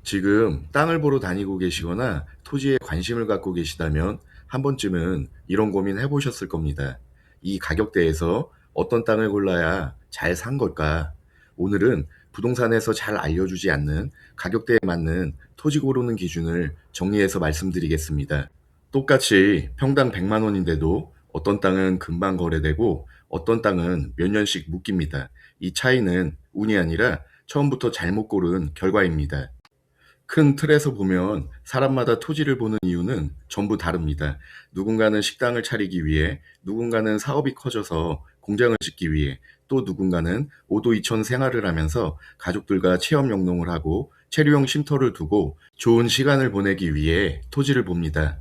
지금 땅을 보러 다니고 계시거나 토지에 관심을 갖고 계시다면 한 번쯤은 이런 고민 해보셨을 겁니다. 이 가격대에서 어떤 땅을 골라야 잘 산 걸까? 오늘은 부동산에서 잘 알려주지 않는 가격대에 맞는 토지 고르는 기준을 정리해서 말씀드리겠습니다. 똑같이 평당 100만 원인데도 어떤 땅은 금방 거래되고 어떤 땅은 몇 년씩 묶입니다. 이 차이는 운이 아니라 처음부터 잘못 고른 결과입니다. 큰 틀에서 보면 사람마다 토지를 보는 이유는 전부 다릅니다. 누군가는 식당을 차리기 위해, 누군가는 사업이 커져서 공장을 짓기 위해, 또 누군가는 오도이천 생활을 하면서 가족들과 체험 영농을 하고 체류용 쉼터를 두고 좋은 시간을 보내기 위해 토지를 봅니다.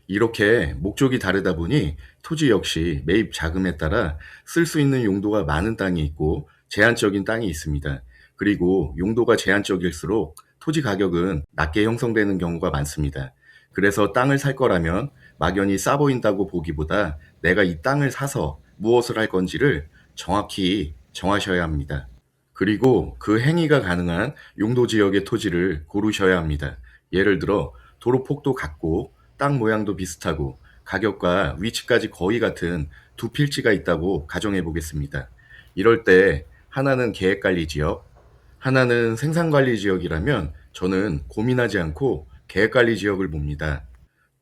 이렇게 목적이 다르다 보니 토지 역시 매입 자금에 따라 쓸 수 있는 용도가 많은 땅이 있고 제한적인 땅이 있습니다. 그리고 용도가 제한적일수록 토지 가격은 낮게 형성되는 경우가 많습니다. 그래서 땅을 살 거라면 막연히 싸 보인다고 보기보다 내가 이 땅을 사서 무엇을 할 건지를 정확히 정하셔야 합니다. 그리고 그 행위가 가능한 용도 지역의 토지를 고르셔야 합니다. 예를 들어 도로 폭도 같고 땅 모양도 비슷하고 가격과 위치까지 거의 같은 두 필지가 있다고 가정해 보겠습니다. 이럴 때 하나는 계획관리 지역, 하나는 생산관리 지역이라면 저는 고민하지 않고 계획관리 지역을 봅니다.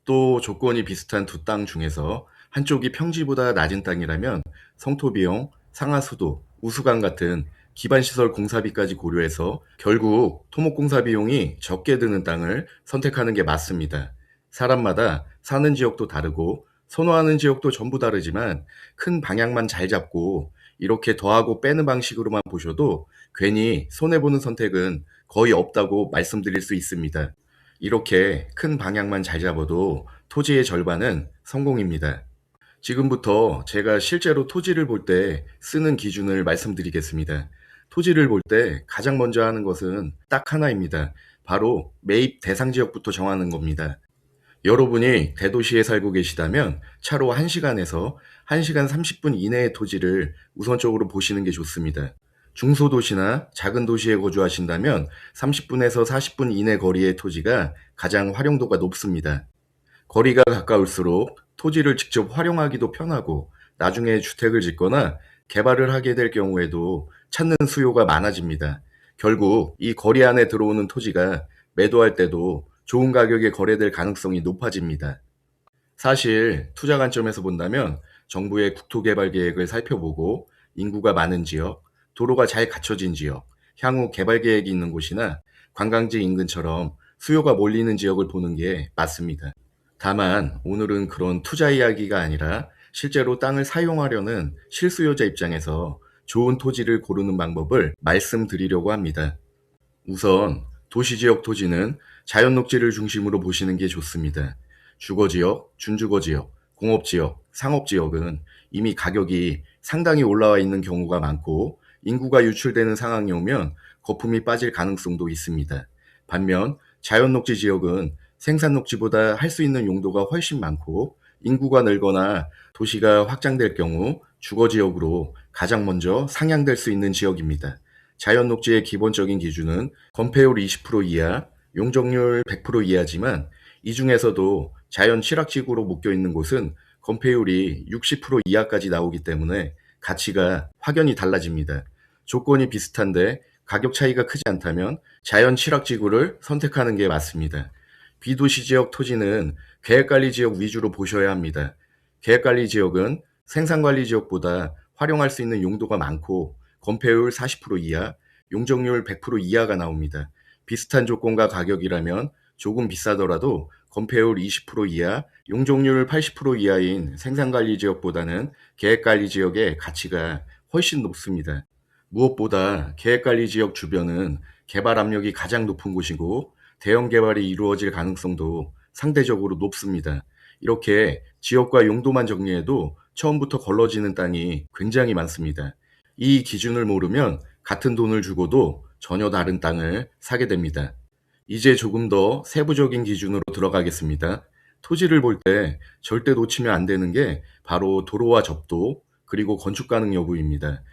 또 조건이 비슷한 두 땅 중에서 한쪽이 평지보다 낮은 땅이라면 성토비용, 상하수도, 우수관 같은 기반시설 공사비까지 고려해서 결국 토목공사 비용이 적게 드는 땅을 선택하는 게 맞습니다. 사람마다 사는 지역도 다르고 선호하는 지역도 전부 다르지만 큰 방향만 잘 잡고 이렇게 더하고 빼는 방식으로만 보셔도 괜히 손해보는 선택은 거의 없다고 말씀드릴 수 있습니다. 이렇게 큰 방향만 잘 잡아도 토지의 절반은 성공입니다. 지금부터 제가 실제로 토지를 볼 때 쓰는 기준을 말씀드리겠습니다. 토지를 볼 때 가장 먼저 하는 것은 딱 하나입니다. 바로 매입 대상 지역부터 정하는 겁니다. 여러분이 대도시에 살고 계시다면 차로 1시간에서 1시간 30분 이내의 토지를 우선적으로 보시는 게 좋습니다. 중소도시나 작은 도시에 거주하신다면 30분에서 40분 이내 거리의 토지가 가장 활용도가 높습니다. 거리가 가까울수록 토지를 직접 활용하기도 편하고 나중에 주택을 짓거나 개발을 하게 될 경우에도 찾는 수요가 많아집니다. 결국 이 거리 안에 들어오는 토지가 매도할 때도 좋은 가격에 거래될 가능성이 높아집니다. 사실 투자 관점에서 본다면 정부의 국토개발 계획을 살펴보고 인구가 많은 지역, 도로가 잘 갖춰진 지역, 향후 개발 계획이 있는 곳이나 관광지 인근처럼 수요가 몰리는 지역을 보는 게 맞습니다. 다만 오늘은 그런 투자 이야기가 아니라 실제로 땅을 사용하려는 실수요자 입장에서 좋은 토지를 고르는 방법을 말씀드리려고 합니다. 우선 도시지역 토지는 자연녹지를 중심으로 보시는 게 좋습니다. 주거지역, 준주거지역, 공업지역, 상업지역은 이미 가격이 상당히 올라와 있는 경우가 많고 인구가 유출되는 상황이 오면 거품이 빠질 가능성도 있습니다. 반면 자연녹지 지역은 생산녹지보다 할 수 있는 용도가 훨씬 많고 인구가 늘거나 도시가 확장될 경우 주거지역으로 가장 먼저 상향될 수 있는 지역입니다. 자연 녹지의 기본적인 기준은 건폐율 20% 이하, 용적률 100% 이하지만 이 중에서도 자연 취락지구로 묶여 있는 곳은 건폐율이 60% 이하까지 나오기 때문에 가치가 확연히 달라집니다. 조건이 비슷한데 가격 차이가 크지 않다면 자연 취락지구를 선택하는 게 맞습니다. 비도시 지역 토지는 계획관리 지역 위주로 보셔야 합니다. 계획관리 지역은 생산관리 지역보다 활용할 수 있는 용도가 많고 건폐율 40% 이하, 용적률 100% 이하가 나옵니다. 비슷한 조건과 가격이라면 조금 비싸더라도 건폐율 20% 이하, 용적률 80% 이하인 생산관리 지역보다는 계획관리 지역의 가치가 훨씬 높습니다. 무엇보다 계획관리 지역 주변은 개발 압력이 가장 높은 곳이고 대형 개발이 이루어질 가능성도 상대적으로 높습니다. 이렇게 지역과 용도만 정리해도 처음부터 걸러지는 땅이 굉장히 많습니다. 이 기준을 모르면 같은 돈을 주고도 전혀 다른 땅을 사게 됩니다. 이제 조금 더 세부적인 기준으로 들어가겠습니다. 토지를 볼 때 절대 놓치면 안 되는 게 바로 도로와 접도, 그리고 건축 가능 여부입니다.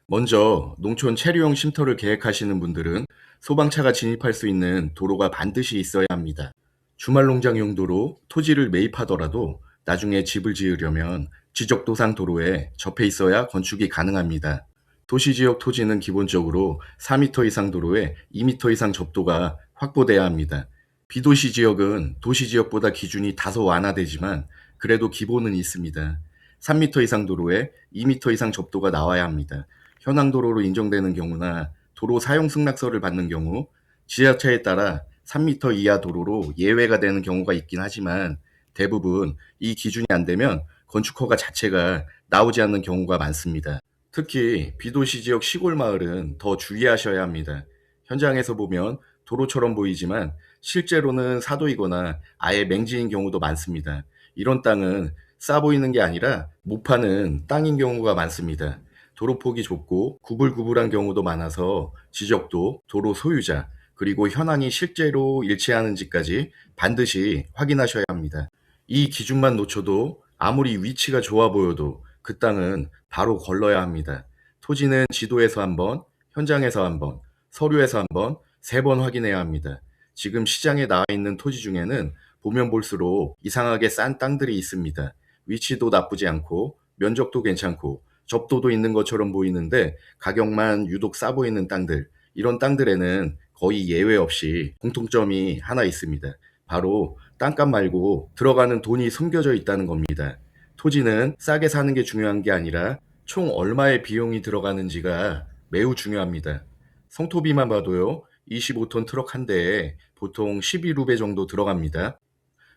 먼저 농촌 체류용 쉼터를 계획하시는 분들은 소방차가 진입할 수 있는 도로가 반드시 있어야 합니다. 주말 농장 용도로 토지를 매입하더라도 나중에 집을 지으려면 지적도상 도로에 접해 있어야 건축이 가능합니다. 도시지역 토지는 기본적으로 4m 이상 도로에 2m 이상 접도가 확보돼야 합니다. 비도시 지역은 도시 지역보다 기준이 다소 완화되지만 그래도 기본은 있습니다. 3m 이상 도로에 2m 이상 접도가 나와야 합니다. 현황도로로 인정되는 경우나 도로 사용 승낙서를 받는 경우 지자체에 따라 3m 이하 도로로 예외가 되는 경우가 있긴 하지만 대부분 이 기준이 안 되면 건축 허가 자체가 나오지 않는 경우가 많습니다. 특히 비도시 지역 시골 마을은 더 주의하셔야 합니다. 현장에서 보면 도로처럼 보이지만 실제로는 사도이거나 아예 맹지인 경우도 많습니다. 이런 땅은 싸 보이는 게 아니라 못 파는 땅인 경우가 많습니다. 도로폭이 좁고 구불구불한 경우도 많아서 지적도, 도로 소유자, 그리고 현황이 실제로 일치하는지까지 반드시 확인하셔야 합니다. 이 기준만 놓쳐도 아무리 위치가 좋아 보여도 그 땅은 바로 걸러야 합니다. 토지는 지도에서 한 번, 현장에서 한 번, 서류에서 한 번, 3번 확인해야 합니다. 지금 시장에 나와 있는 토지 중에는 보면 볼수록 이상하게 싼 땅들이 있습니다. 위치도 나쁘지 않고 면적도 괜찮고 접도도 있는 것처럼 보이는데 가격만 유독 싸 보이는 땅들, 이런 땅들에는 거의 예외 없이 공통점이 하나 있습니다. 바로 땅값 말고 들어가는 돈이 숨겨져 있다는 겁니다. 토지는 싸게 사는 게 중요한 게 아니라 총 얼마의 비용이 들어가는지가 매우 중요합니다. 성토비만 봐도요, 25톤 트럭 한 대에 보통 11루베 정도 들어갑니다.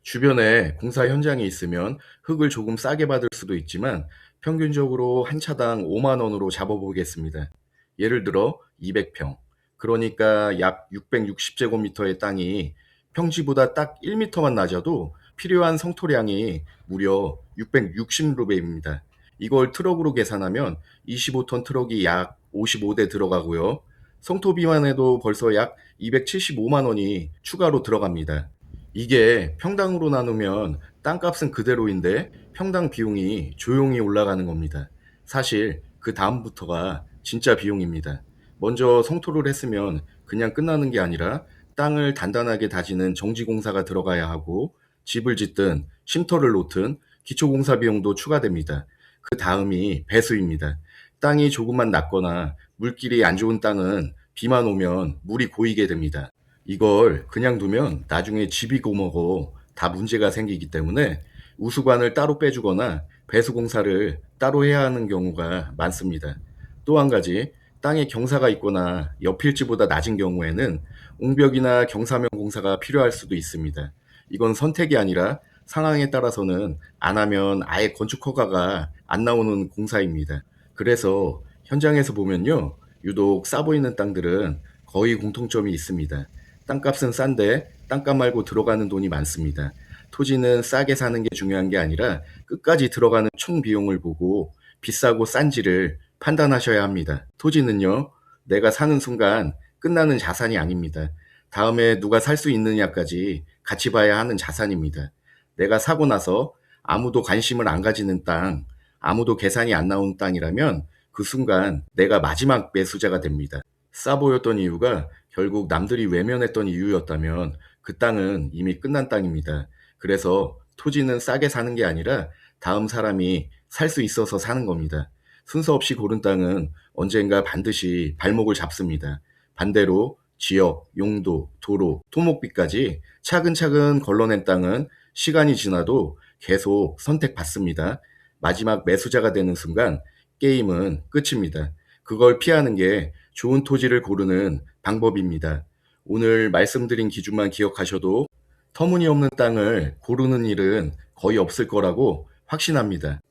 주변에 공사 현장이 있으면 흙을 조금 싸게 받을 수도 있지만 평균적으로 한 차당 5만 원으로 잡아보겠습니다. 예를 들어 200평. 그러니까 약 660제곱미터의 땅이 평지보다 딱 1m만 낮아도 필요한 성토량이 무려 660루베입니다. 이걸 트럭으로 계산하면 25톤 트럭이 약 55대 들어가고요. 성토비만 해도 벌써 약 275만 원이 추가로 들어갑니다. 이게 평당으로 나누면 땅값은 그대로인데 평당 비용이 조용히 올라가는 겁니다. 사실 그 다음부터가 진짜 비용입니다. 먼저 성토를 했으면 그냥 끝나는 게 아니라 땅을 단단하게 다지는 정지공사가 들어가야 하고 집을 짓든 쉼터를 놓든 기초공사 비용도 추가됩니다. 그 다음이 배수입니다. 땅이 조금만 낮거나 물길이 안 좋은 땅은 비만 오면 물이 고이게 됩니다. 이걸 그냥 두면 나중에 집이 고먹어 다 문제가 생기기 때문에 우수관을 따로 빼주거나 배수공사를 따로 해야 하는 경우가 많습니다. 또 한 가지, 땅에 경사가 있거나 옆일지보다 낮은 경우에는 옹벽이나 경사면 공사가 필요할 수도 있습니다. 이건 선택이 아니라 상황에 따라서는 안 하면 아예 건축 허가가 안 나오는 공사입니다. 그래서 현장에서 보면요, 유독 싸 보이는 땅들은 거의 공통점이 있습니다. 땅값은 싼데 땅값 말고 들어가는 돈이 많습니다. 토지는 싸게 사는 게 중요한 게 아니라 끝까지 들어가는 총 비용을 보고 비싸고 싼지를 판단하셔야 합니다. 토지는요, 내가 사는 순간 끝나는 자산이 아닙니다. 다음에 누가 살 수 있느냐까지 같이 봐야 하는 자산입니다. 내가 사고 나서 아무도 관심을 안 가지는 땅, 아무도 계산이 안 나오는 땅이라면 그 순간 내가 마지막 매수자가 됩니다. 싸 보였던 이유가 결국 남들이 외면했던 이유였다면 그 땅은 이미 끝난 땅입니다. 그래서 토지는 싸게 사는 게 아니라 다음 사람이 살 수 있어서 사는 겁니다. 순서 없이 고른 땅은 언젠가 반드시 발목을 잡습니다. 반대로 지역, 용도, 도로, 토목비까지 차근차근 걸러낸 땅은 시간이 지나도 계속 선택받습니다. 마지막 매수자가 되는 순간 게임은 끝입니다. 그걸 피하는 게 좋은 토지를 고르는 방법입니다. 오늘 말씀드린 기준만 기억하셔도 터무니없는 땅을 고르는 일은 거의 없을 거라고 확신합니다.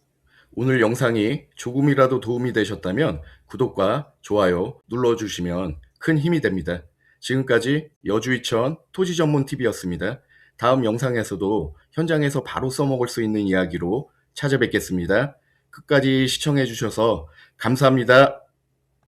오늘 영상이 조금이라도 도움이 되셨다면 구독과 좋아요 눌러주시면 큰 힘이 됩니다. 지금까지 여주이천 토지전문TV였습니다. 다음 영상에서도 현장에서 바로 써먹을 수 있는 이야기로 찾아뵙겠습니다. 끝까지 시청해주셔서 감사합니다.